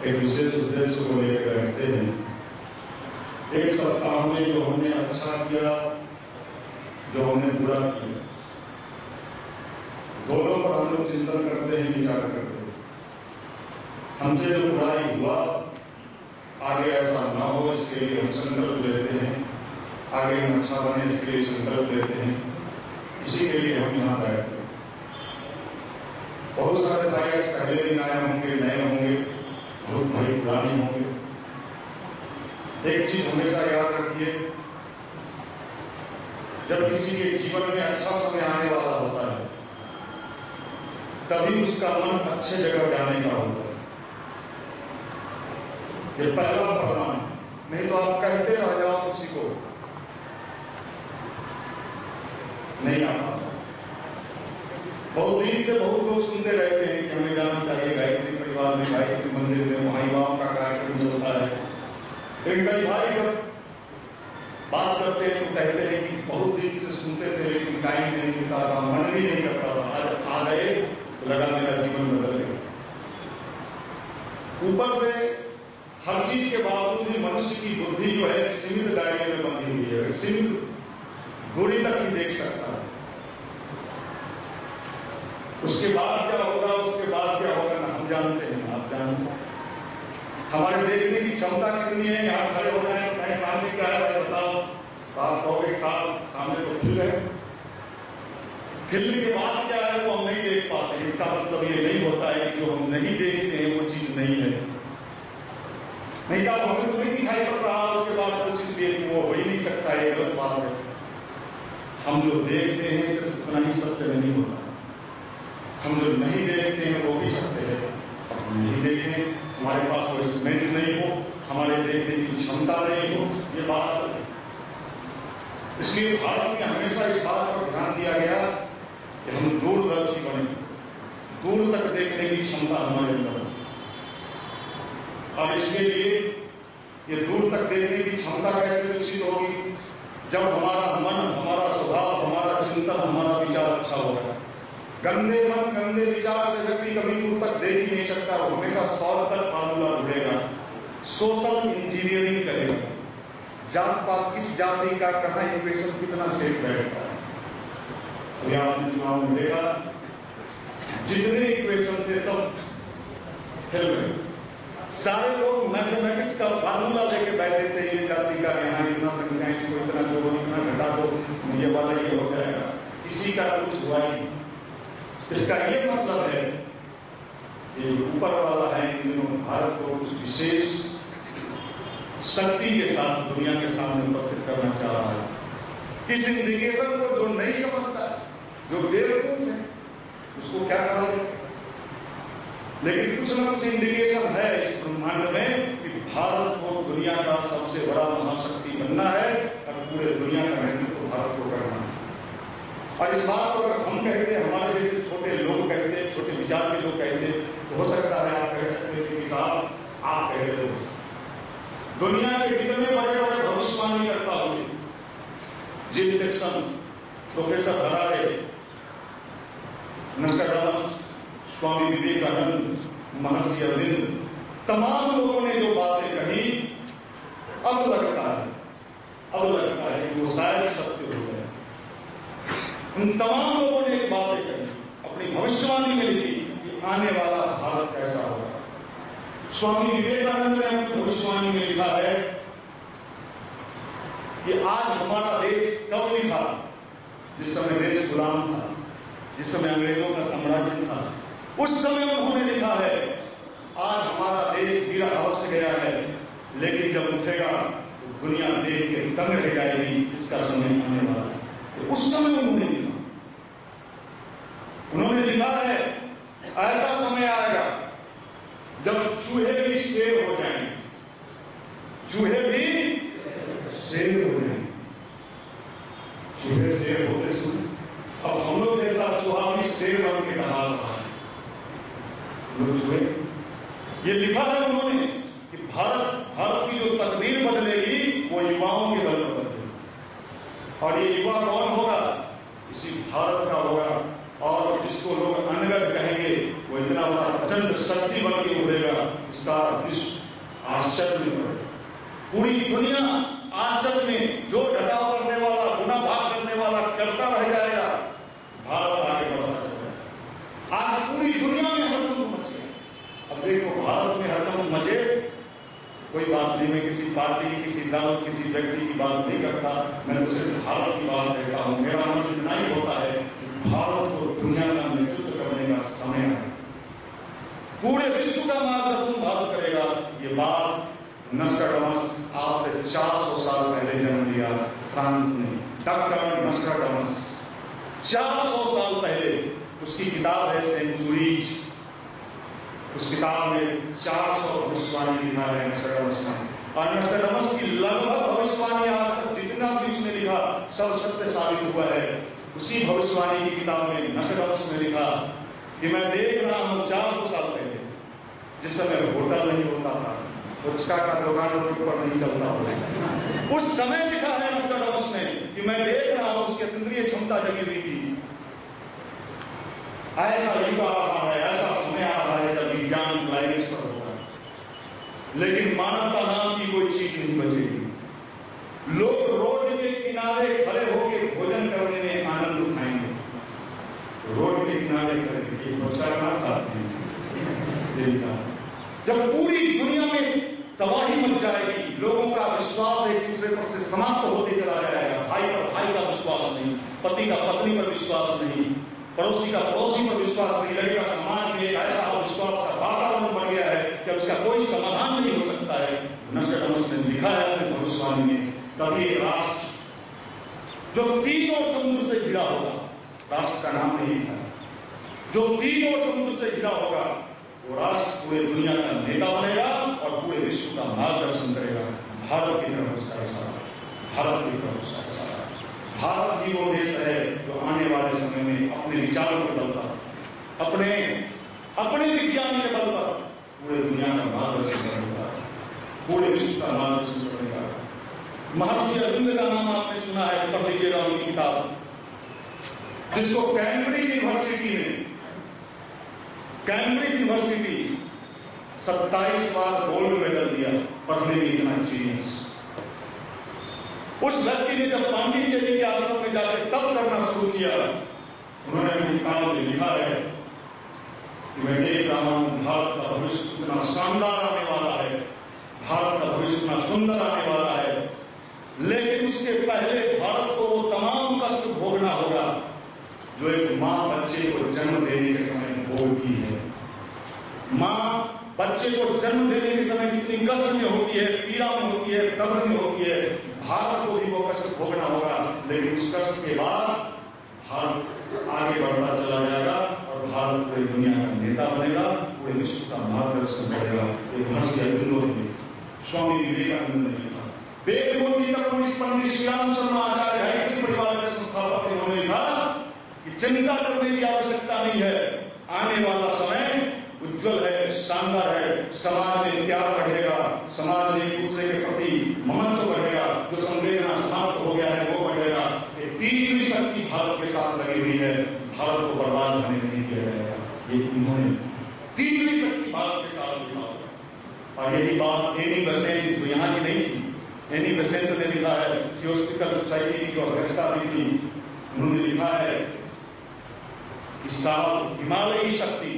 एक विशेष उद्देश्य को लेकर बैठते हैं। एक सप्ताह में जो हमने अच्छा किया, जो हमने बुरा किया, दोनों पर हम लोग चिंतन करते हैं, विचार करते हैं। हमसे जो बुराई हुआ आगे ऐसा ना हो, इसके लिए हम संकल्प लेते हैं। आगे हम अच्छा बने, इसके लिए संकल्प लेते हैं। इसी के लिए हम यहाँ बैठते हैं। बहुत सारे भाई आज पहले दिन आए होंगे, नए होंगे, बहुत भाई पुराने होंगे। एक चीज हमेशा याद रखिए, जब किसी के जीवन में अच्छा समय आने वाला होता है तभी उसका मन अच्छे जगह जाने का होता है। ये पहला परिणाम। नहीं तो आप कहते रह जाओ, किसी को नहीं आ पाता। बहुत दिन से बहुत लोग सुनते रहते हैं कि हमें जाना चाहिए गायत्री परिवार में, गायत्री मंदिर में, वहां युवाओं का कार्यक्रम चलता है। लेकिन कई भाई जब बात करते हैं तो कहते हैं कि बहुत दिन से सुनते थे लेकिन टाइम नहीं मिलता था, मन भी नहीं करता था। आज आ गए तो लगा मेरा जीवन बदल गया। ऊपर से हर चीज के बावजूद भी मनुष्य की बुद्धि जो है सीमित दायरे में बंधी हुई है, सीमित दूरी तक ही देख सकता है। उसके बाद क्या होगा, उसके बाद क्या होगा ना हम जानते हैं, आप जानते हैं। हमारे देखने की क्षमता कितनी है। यहाँ खड़े हो जाए तो सामने क्या है भाई बताओ, तो आप कहोगे साहब सामने तो खिल है। खिलने के बाद क्या है वो हम नहीं देख पाते। इसका मतलब ये नहीं होता है कि जो हम नहीं देखते हैं वो चीज नहीं है। नहीं साहब हमें तो नहीं दिखाई पड़ रहा, उसके बाद कुछ इसलिए वो हो ही नहीं सकता, ये गलत बात है। हम जो देखते हैं सिर्फ उतना ही सत्य नहीं होता। हम जो नहीं देखते हैं वो भी सत्य है। हम नहीं देखें, हमारे पास वो इंस्ट्रूमेंट नहीं हो, हमारे देखने की क्षमता नहीं हो, ये बात है। इसलिए भारत में हमेशा इस बात पर ध्यान दिया गया कि हम दूरदर्शी बने, दूर तक देखने की क्षमता हमारे अंदर हो। और इसके लिए ये दूर तक देखने की क्षमता कैसे विकसित होगी? जब हमारा मन, हमारा स्वभाव, हमारा चिंतन, हमारा विचार अच्छा होगा। गंदे मन, गंदे विचार से व्यक्ति कभी दूर तक देख ही नहीं सकता। वो हमेशा शॉर्टकट फार्मूला ढूंढेगा, सोशल इंजीनियरिंग करेगा। जात पात किस जाति का कहाँ इक्वेशन कितना सेट बैठता है। तो आपने चुनाव में देखा जितने इक्वेशन थे सब फेल गए। सारे लोग मैथमेटिक्स का फार्मूला लेके बैठे थे, ये जाति का यहाँ इतना संख्या, इसको इतना जोड़ो, इतना घटा दो, ये वाला ये हो जाएगा। किसी का कुछ हुआ ही। इसका ये मतलब है कि ऊपर वाला है इन दिनों भारत को कुछ विशेष शक्ति के साथ दुनिया के सामने उपस्थित करना चाह रहा है। इस इंडिकेशन को जो नहीं समझता, जो बेवकूफ है, उसको क्या कहा जाए। लेकिन कुछ ना कुछ इंडिकेशन है इस ब्रह्मांड में कि भारत को दुनिया का सबसे बड़ा महाशक्ति बनना है और पूरे दुनिया का नेतृत्व भारत को करना है। और इस बात को अगर हम कहते, हमारे जैसे छोटे लोग कहते, छोटे विचार के लोग कहते, तो हो सकता है आप कह सकते थे कि साहब आप कह रहे थे। दुनिया के जितने बड़े बड़े भविष्यवाणी करता हुए, gym Dixon, professor Harare, नस्ट्राडामस, Swami Vivekananda, महर्षि अरविंद, तमाम लोगों ने जो बातें कही, अब लगता है कि वो शायद सत्य हो गए। उन तमाम लोगों ने एक बातें कही, अपनी भविष्यवाणी में लिखी कि आने वाला भारत कैसा होगा। स्वामी विवेकानंद ने अपनी भविष्यवाणी में लिखा है कि आज हमारा देश कब नहीं था, जिस समय देश गुलाम था, जिस समय अंग्रेजों का साम्राज्य था, उस समय उन्होंने लिखा है आज हमारा देश गिरा अवश्य गया है, लेकिन जब उठेगा तो दुनिया देख के दंग रह जाएगी, इसका समय आने वाला है। तो उस समय उन्होंने लिखा है ऐसा समय आएगा जब चूहे भी शेर हो जाएंगे, चूहे भी शेर हो जाएंगे। चूहे शेर होते सुने, अब हम लोग जैसा चूहा भी शेर बन के कहा रहा है। चूहे ये लिखा है उन्होंने कि भारत की जो तकदीर बदलेगी वो युवाओं के बल पर बदलेगी। और ये युवा कौन होगा? इसी भारत का होगा। और जिसको लोग अनगढ़ कहेंगे वो इतना बड़ा प्रचंड शक्ति बन के उभरेगा, सारा विश्व आश्चर्य में पड़ेगा, पूरी दुनिया आश्चर्य में, जो घटाव करने वाला, गुना भाग करने वाला करता रह जाएगा, भारत आगे बढ़ता चलेगा। आज पूरी दुनिया में हड़कंप मच गया। अब देखो, भारत में हड़कंप मचे, कोई बात नहीं, मैं किसी पार्टी, किसी दल, किसी व्यक्ति की बात नहीं करता, मैं तो सिर्फ भारत की बात कहता हूँ। मेरा मन इतना ही होता है कि भारत को दुनिया का नेतृत्व करने का समय है, पूरे विश्व का मार्गदर्शन भारत करेगा। ये बात नस्ट्राडामस आज से 400 साल पहले जन्म लिया फ्रांस ने, डॉक्टर नस्ट्राडामस 400 साल पहले। उसकी किताब है सेंचुरीज। उस किताब में 400 भविष्यवाणी लिखा है नस्ट्राडामस ने, और नस्ट्राडामस की लगभग भविष्यवाणी आज तक जितना भी उसने लिखा सब सत्य साबित हुआ है। उसी भविष्यवाणी की किताब में नस्ट्राडामस ने लिखा कि मैं देख रहा हूं 400 साल पहले, जिस समय होटल नहीं होता था, पुचका का दुकान रोड पर नहीं चलता हो, उस समय लिखा है नस्ट्राडामस ने कि मैं देख रहा हूं उसकी अतीन्द्रिय क्षमता जगी हुई थी। ऐसा युग आ रहा है, ऐसा समय आ रहा है जब विज्ञान क्लाइमेक्स पर होगा, लेकिन मानवता नाम की कोई चीज नहीं बचेगी। लोग रोड के किनारे खड़े होकर भोजन करने में आनंद उठाएंगे। रोड के किनारे खड़े खाते हैं। जब पूरी दुनिया में तबाही मच जाएगी, लोगों का विश्वास एक दूसरे पर से समाप्त होते चला जाएगा। भाई पर भाई का विश्वास नहीं, पति का पत्नी पर विश्वास नहीं, पड़ोसी का पड़ोसी पर विश्वास नहीं लगेगा। समाज में एक ऐसा अविश्वास का वातावरण बन गया है कि उसका कोई समाधान नहीं हो सकता है। नस्ट्राडामस ने लिखा है अपने भविष्यवाणी में, तभी राष्ट्र जो 3 ओर समुद्र से घिरा होगा, राष्ट्र का नाम नहीं था, जो 3 ओर समुद्र से घिरा होगा, वो राष्ट्र पूरे दुनिया का नेता बनेगा और पूरे विश्व का मार्गदर्शन करेगा। भारत की तरफ उसका इशारा, भारत की तरफ उसका इशारा। भारत ही वो देश है जो आने वाले समय में अपने विचारों के बल पर, अपने विज्ञान के बल पर पूरे दुनिया का मार्गदर्शन करेगा, पूरे विश्व का मार्गदर्शन करेगा। महर्षि अरविंद का नाम आपने सुना है, पढ़ लीजिएगा उनकी किताब, जिसको कैम्ब्रिज यूनिवर्सिटी 27 बार गोल्ड मेडल दिया, पढ़ने में इतना जीनियस। उस व्यक्ति ने जब पांडिचेरी के आश्रम में जाकर तप करना शुरू किया, उन्होंने अपनी किताब में लिखा है कि मैं देख रहा हूं भारत का भविष्य इतना शानदार आने वाला है, भारत का भविष्य इतना सुंदर आने वाला है, लेकिन उसके पहले भारत को वो तमाम कष्ट भोगना होगा जो एक माँ बच्चे को जन्म देने के समय भोगती है। माँ बच्चे को जन्म देने के समय जितनी कष्ट में होती है, पीड़ा में होती है, दर्द में होती है, भारत को भी वो कष्ट भोगना होगा। लेकिन उस कष्ट के बाद भारत आगे बढ़ता चला जाएगा और भारत पूरी दुनिया का नेता बनेगा, पूरे विश्व का मार्गदर्शन करेगा। ये महर्षि अरविंदो ने, स्वामी विवेकानंद ने लिखा। वेदमूर्ति तक पंडित श्री राम शर्मा आचार्य गायत्री परिवार के संस्थापक, उन्होंने लिखा कि चिंता करने की आवश्यकता नहीं है, आने वाला समय उज्जवल है, शानदार है, समाज में प्यार बढ़ेगा, समाज में एक दूसरे के प्रति महत्व बढ़ेगा, जो संवेदना समाप्त हो गया है वो बढ़ेगा। ये तीसरी शक्ति भारत के साथ लगी हुई है, भारत को बर्बाद होने नहीं दिया जाएगा। ये इन्होंने तीसरी शक्ति भारत के साथ लिखा। और यही बात एनी बेसेंट, जो यहाँ की नहीं थी, एनी बेसेंट ने लिखा है, थियोसॉफिकल सोसाइटी की जो अध्यक्षता भी थी, उन्होंने लिखा है कि साहब हिमालयी शक्ति,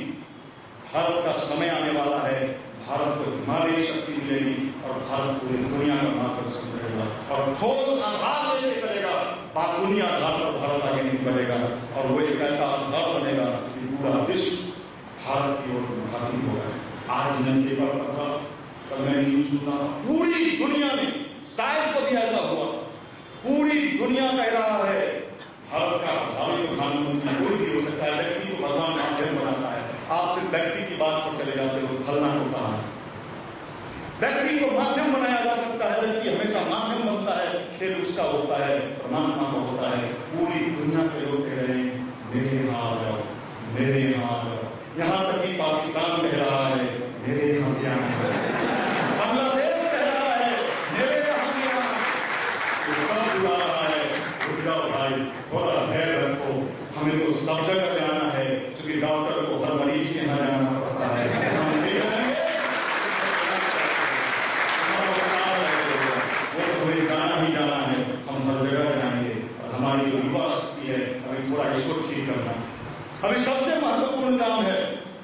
भारत का समय आने वाला है, भारत को हिमालयी शक्ति मिलेगी और भारत पूरी दुनिया का मार्गदर्शन करेगा और ठोस आधार लेके करेगा। बातूनी आधार पर भारत आगे नहीं बढ़ेगा और वो एक ऐसा आधार बनेगा कि पूरा विश्व भारत की ओर मुखातिब होगा। आज मैंने पेपर पढ़ा, कल मैं न्यूज सुना, पूरी दुनिया में शायद कभी ऐसा हुआ, पूरी दुनिया कह रहा है भारत का भावी प्रधानमंत्री कोई भी हो सकता है, व्यक्ति को भगवान माध्यम बनाता है। आप सिर्फ व्यक्ति की बात पर चले जाते हो, फलना होता है, व्यक्ति को माध्यम बनाया जा सकता है, व्यक्ति हमेशा माध्यम बनता है, खेल उसका होता है, परमात्मा का होता है। पूरी दुनिया के लोग कह रहे हैं मेरे यहाँ आ जाओ, मेरे यहाँ आ जाओ, यहाँ तक कि पाकिस्तान कह रहा है मेरे यहाँ क्या है, बांग्लादेश कह रहा है मेरे यहाँ क्या है, सब बुला रहा है, रुक जाओ भाई, थोड़ा धैर्य रखो, हमें तो सब जगह जाना है, क्योंकि डॉक्टर को हर मरीज के यहाँ जाना पड़ता है, हम नहीं जाएंगे, अभी सबसे महत्वपूर्ण काम है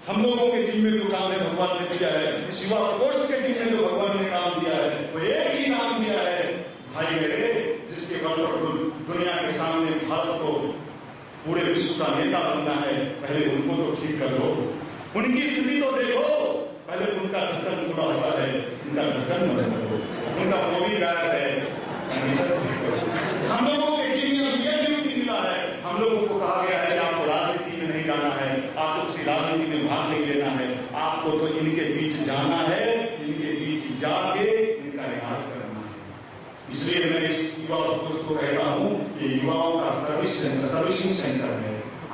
हम लोगों के जिम्मे जो काम है भगवान ने दिया है, इस युवा प्रकोष्ठ के जिम्मे जो भगवान ने काम दिया है वो एक ही काम दिया है भाई मेरे, जिसके बल पर दुनिया के सामने भारत को पूरे विश्व का नेता बनना है, पहले उनको तो ठीक कर लो, उनकी स्थिति तो देखो, पहले उनका ढक्कन खुला हुआ है, उनका ढक्कन मत करो, उनका मोदी गायब है, हम लोगों के जिम्मे यह ड्यूटी मिला है, हम लोगों को कहा गया है कि आपको राजनीति में नहीं जाना है, आपको किसी राजनीति में भाग नहीं लेना है, आपको तो इनके बीच जाना है, इनके बीच जाके इनका इलाज करना है। इसलिए मैं इस युवा प्रकोष्ठ को कहता हूँ कि युवाओं का सर्विसिंग सेंटर है,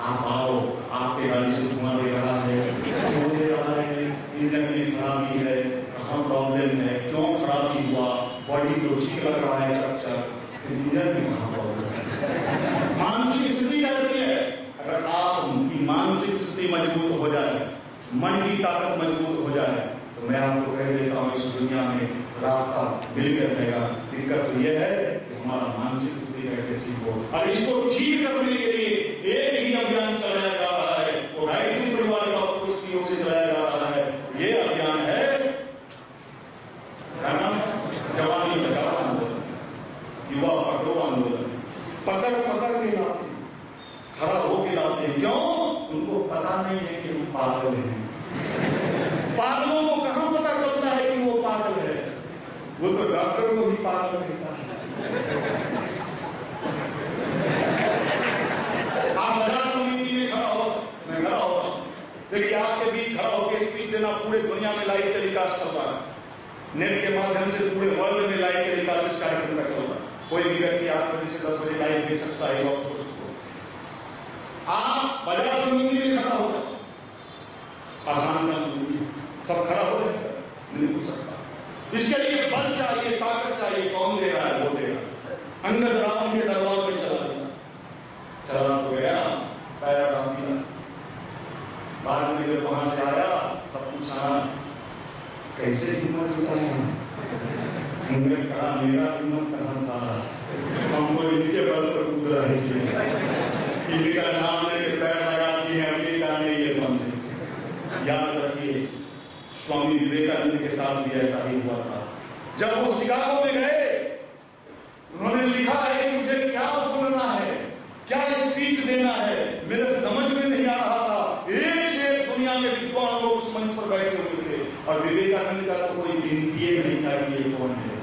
आप आओ, आपके गाड़ी से धुआं दे रहा है, क्यों दे रहा है, इंजन में खराबी है, कहाँ प्रॉब्लम है, क्यों खराबी हुआ, बॉडी को ठीक लग रहा है स्ट्रक्चर, इंजन में कहाँ प्रॉब्लम है, मानसिक स्थिति कैसी है, अगर आपकी मानसिक स्थिति मजबूत हो जाए, मन की ताकत मजबूत हो जाए, तो मैं आपको कह देता हूँ इस दुनिया में रास्ता मिल कर रहेगा। दिक्कत तो यह है कि हमारा मानसिक स्थिति कैसे ठीक हो, और इसको ठीक करने के लिए एक ही अभियान चलाया जा रहा है, वो राइटिंग परिवार का पुष्टियों से चलाया जा रहा है। ये अभियान है जवानी बचाओ आंदोलन, युवा पकड़ो आंदोलन, पकड़ पकड़ के लाते, खड़ा होके लाते, क्यों? उनको पता नहीं है कि हम पागल हैं। पागलों को कहां पता चलता है कि वो पागल है, वो तो डॉक्टर को भी पागल कहता है। आप बाजार समिति में खड़ा हो, मैं खड़ा होगा, देखिए आपके बीच खड़ा होकर स्पीच देना, पूरे दुनिया में लाइव टेलीकास्ट चल रहा है, नेट के माध्यम से पूरे वर्ल्ड में लाइव टेलीकास्ट इस कार्यक्रम का चल रहा है। कोई भी व्यक्ति 8 बजे से 10 बजे लाइव देख सकता है। आप बाजार समिति में खड़ा होगा, आसान काम नहीं, सब खड़ा हो नहीं हो सकता। इसके लिए बल चाहिए, ताकत चाहिए, कौन दे रहा है? वो दे रहा है। अंगद रावण के दरबार में चला गया, चला तो गया, पैरा डाल दिया, बाद में जब वहां से आया सब पूछा कैसे हिम्मत उठाया, उन्होंने कहा मेरा हिम्मत कहाँ था, हम तो इनके बल पर कूद रहे थे, इनका नाम लेके पैर लगा दिए, अमेरिका ने ये समझे। याद रखिए स्वामी विवेकानंद के साथ भी ऐसा ही हुआ था। जब वो शिकागो में गए, उन्होंने लिखा है कि मुझे क्या बोलना है, क्या स्पीच देना है, मेरे समझ में नहीं आ रहा था। एक से एक दुनिया में विद्वान लोग उस मंच पर बैठे हुए थे, और विवेकानंद का तो कोई गिनती नहीं था कि ये कौन है,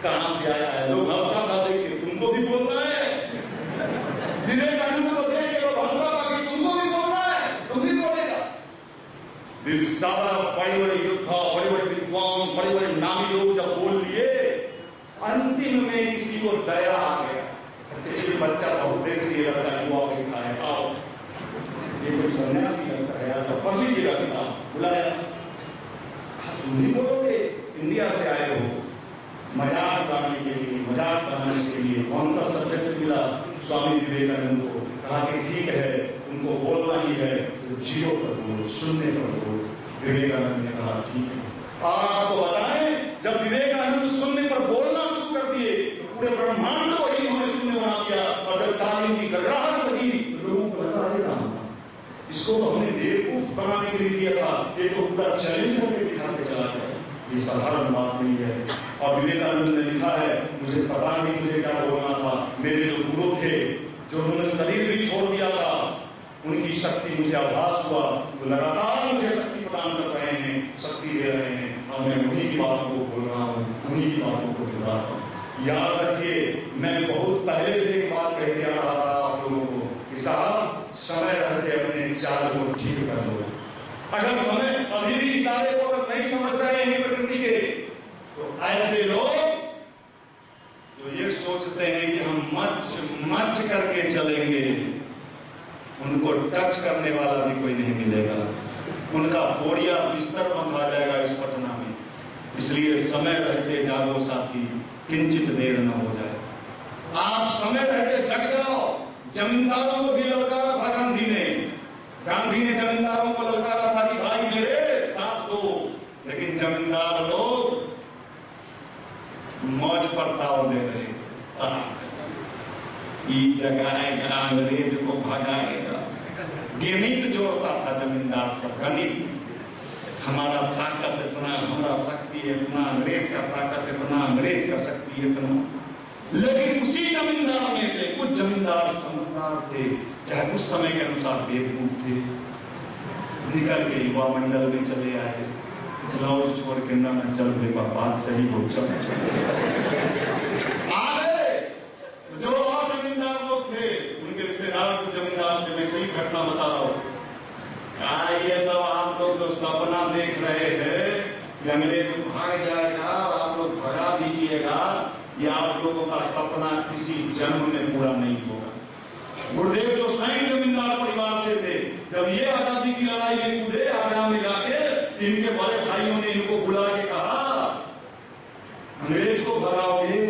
कहां से आया है। लोग हंसता था देख के, तुमको भी बोलना है। विवेकानंद को देख के लोग हंसता था कि तुमको भी बोलना है, तुम भी बोलेगा। सारा बड़े बड़े योद्धा, बड़े बड़े विद्वान, बड़े बड़े नामी लोग जब बोल लिए, अंतिम में किसी को दया आ गया, अच्छा ये बच्चा बहुत देर से ये लगता है युवा बैठा है, आओ ये कोई सन्यासी लगता है, यार पढ़ लीजिएगा किताब, बुलाया, तुम भी बोलोगे, इंडिया से आए हो, मजाक बनाने के लिए, मजाक बनाने के लिए कौन सा सब्जेक्ट मिला स्वामी विवेकानंद को, कहा कि ठीक है तुमको बोलना ही है तो 0 पर बोलो, शून्य पर बोलो। विवेकानंद ने कहा ठीक है। और आपको बताएं, जब विवेकानंद शून्य पर बोलना शुरू कर दिए तो पूरे ब्रह्मांड को ही उन्होंने शून्य बना दिया, और जब ताली की गड़गड़ाहट बजी तो लोगों को लगा देगा इसको तो हमने बेवकूफ बनाने के लिए दिया था, ये तो पूरा चैलेंज करके दिखा के चला गया। ये साधारण बात नहीं है। और विवेकानंद ने लिखा है, मुझे पता नहीं मुझे क्या बोलना था, मेरे जो गुरु थे, जो उन्होंने शरीर भी छोड़ दिया था, उनकी शक्ति मुझे आभास हुआ, वो लगातार मुझे शक्ति प्रदान कर रहे हैं, शक्ति दे रहे हैं, और मैं उन्हीं की बातों को बोल रहा हूँ, उन्हीं की बातों को बोल रहा हूँ। याद रखिए, मैं बहुत पहले से एक बात कह के आ रहा था आप लोगों को कि साहब समय रहते अपने चाल को ठीक कर लो। अगर समय अभी भी इशारे को अगर नहीं समझ रहे हैं प्रकृति के, तो ऐसे लोग जो ये सोचते हैं कि हम मच करके चलेंगे, उनको टच करने वाला भी कोई नहीं मिलेगा, उनका बोरिया बिस्तर बंद आ जाएगा इस पटना में। इसलिए समय रहते जागो साथी, किंचित देर न हो जाए। आप समय रहते जग जाओ। जमींदारों को भी ललकारा था गांधी ने जमींदारों को ललकारा था कि भाई मेरे साथ दो, लेकिन जमींदार लोग मौज पर ताव दे रहे, जगाएगा अंग्रेज को भगाएगा, गणित जोड़ता था जमींदार सब, गणित। हमारा ताकत इतना, हमारा शक्ति इतना, अंग्रेज का ताकत इतना, अंग्रेज का शक्ति इतना। लेकिन उसी जमींदार में से कुछ जमींदार समझदार थे, चाहे उस समय के अनुसार बेवकूफ थे, निकल के युवा मंडल में चले आए। लौज छोड़ के ना चल भाई बात सही हो, चल जो और जमींदार लोग थे उनके रिश्तेदार को जमींदार थे। मैं सही घटना बता रहा हूँ। ये सब आप लोग जो सपना देख रहे हैं कि अंग्रेज भाग जाएगा और आप लोग भगा दीजिएगा, ये आप लोगों का सपना किसी जन्म में पूरा नहीं होगा। गुरुदेव जो स्वयं जमींदार परिवार से थे, जब ये आजादी की लड़ाई में कूदे आगरा में जाके, इनके बड़े भाइयों ने इनको बुला के कहा अंग्रेज को भगाओगे?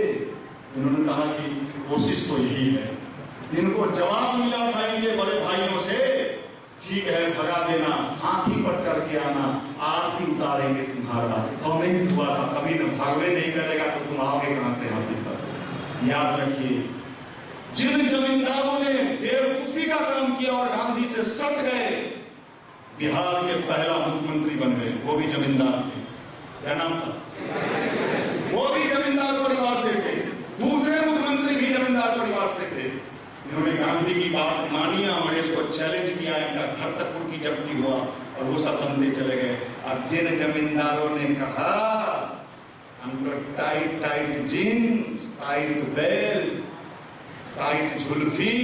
इन्होंने कहा कि कोशिश तो यही है। इनको जवाब मिला था इनके बड़े भाइयों से, ठीक है भगा देना, हाथी पर चढ़ के आना, आरती उतारेंगे तुम्हारा। और नहीं हुआ था, कभी न भागवे नहीं करेगा तो तुम आओगे कहां से हाथी पर। याद रखिए, जिन जमींदारों ने बेवकूफी का काम किया और गांधी से सट गए, बिहार के पहला मुख्यमंत्री बन गए, वो भी जमींदार थे। क्या नाम था? वो भी जमींदार परिवार से थे। दूसरे मुख्यमंत्री भी जमींदार परिवार से थे। इन्होंने गांधी की बात मानी, अंग्रेज को चैलेंज किया, इनका घर तक उनकी जब्ती हुआ और वो सब बंदे चले गए। अब जिन जमींदारों ने कहा हमको tight tight jeans, tight belt, tight जुल्फी,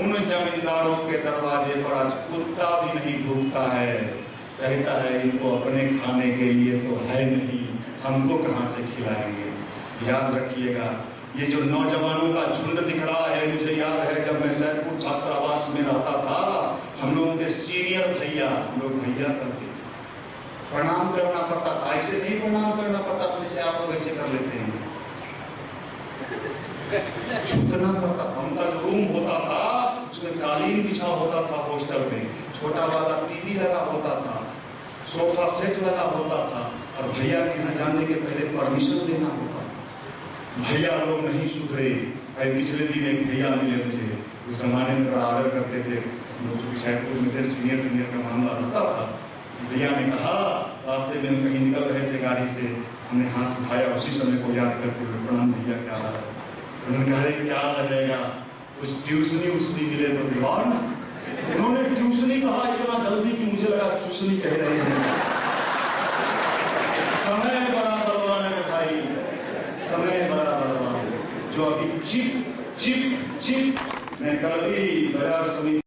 उन जमींदारों के दरवाजे पर आज कुत्ता भी नहीं भूखता है। कहता है इनको अपने खाने के लिए तो है नहीं, हमको कहां से खिलाएंगे। याद रखिएगा, ये जो नौजवानों का झुंड दिख रहा है, मुझे याद है जब मैं सैदपुर छात्रावास में रहता था, हम लोगों के सीनियर भैया, हम लोग भैया करते, प्रणाम करना पड़ता था। ऐसे नहीं प्रणाम करना पड़ता था जैसे आप लोग ऐसे कर लेते हैं, झुकना पड़ता था। उनका रूम होता था, उसमें कालीन बिछा होता था, हॉस्टल में छोटा वाला टीवी लगा होता था, सोफा सेट लगा होता था, और भैया के यहाँ जाने के पहले परमिशन लेना होता था। भैया लोग नहीं सुधरे। पिछले दिन एक भैया मिले मुझे, उस जमाने में बड़ा आदर करते थे, सैदपुर में थे, सीनियर जूनियर का मामला होता था। भैया ने कहा, रास्ते में हम कहीं निकल रहे थे गाड़ी से, हमने हाथ उठाया, उसी समय को याद करके प्रणाम भैया क्या हाल है। उन्होंने कहा क्या रहेगा, उस ट्यूशनी उसनी मिले तो दीवार ना। उन्होंने ट्यूशनी कहा इतना जल्दी कि मुझे लगा चूसनी कह रहे हैं। समय बड़ा बलवान है भाई, समय बड़ा बलवान। जो अभी चिप चिप चिप मैं कल भी बाजार समिति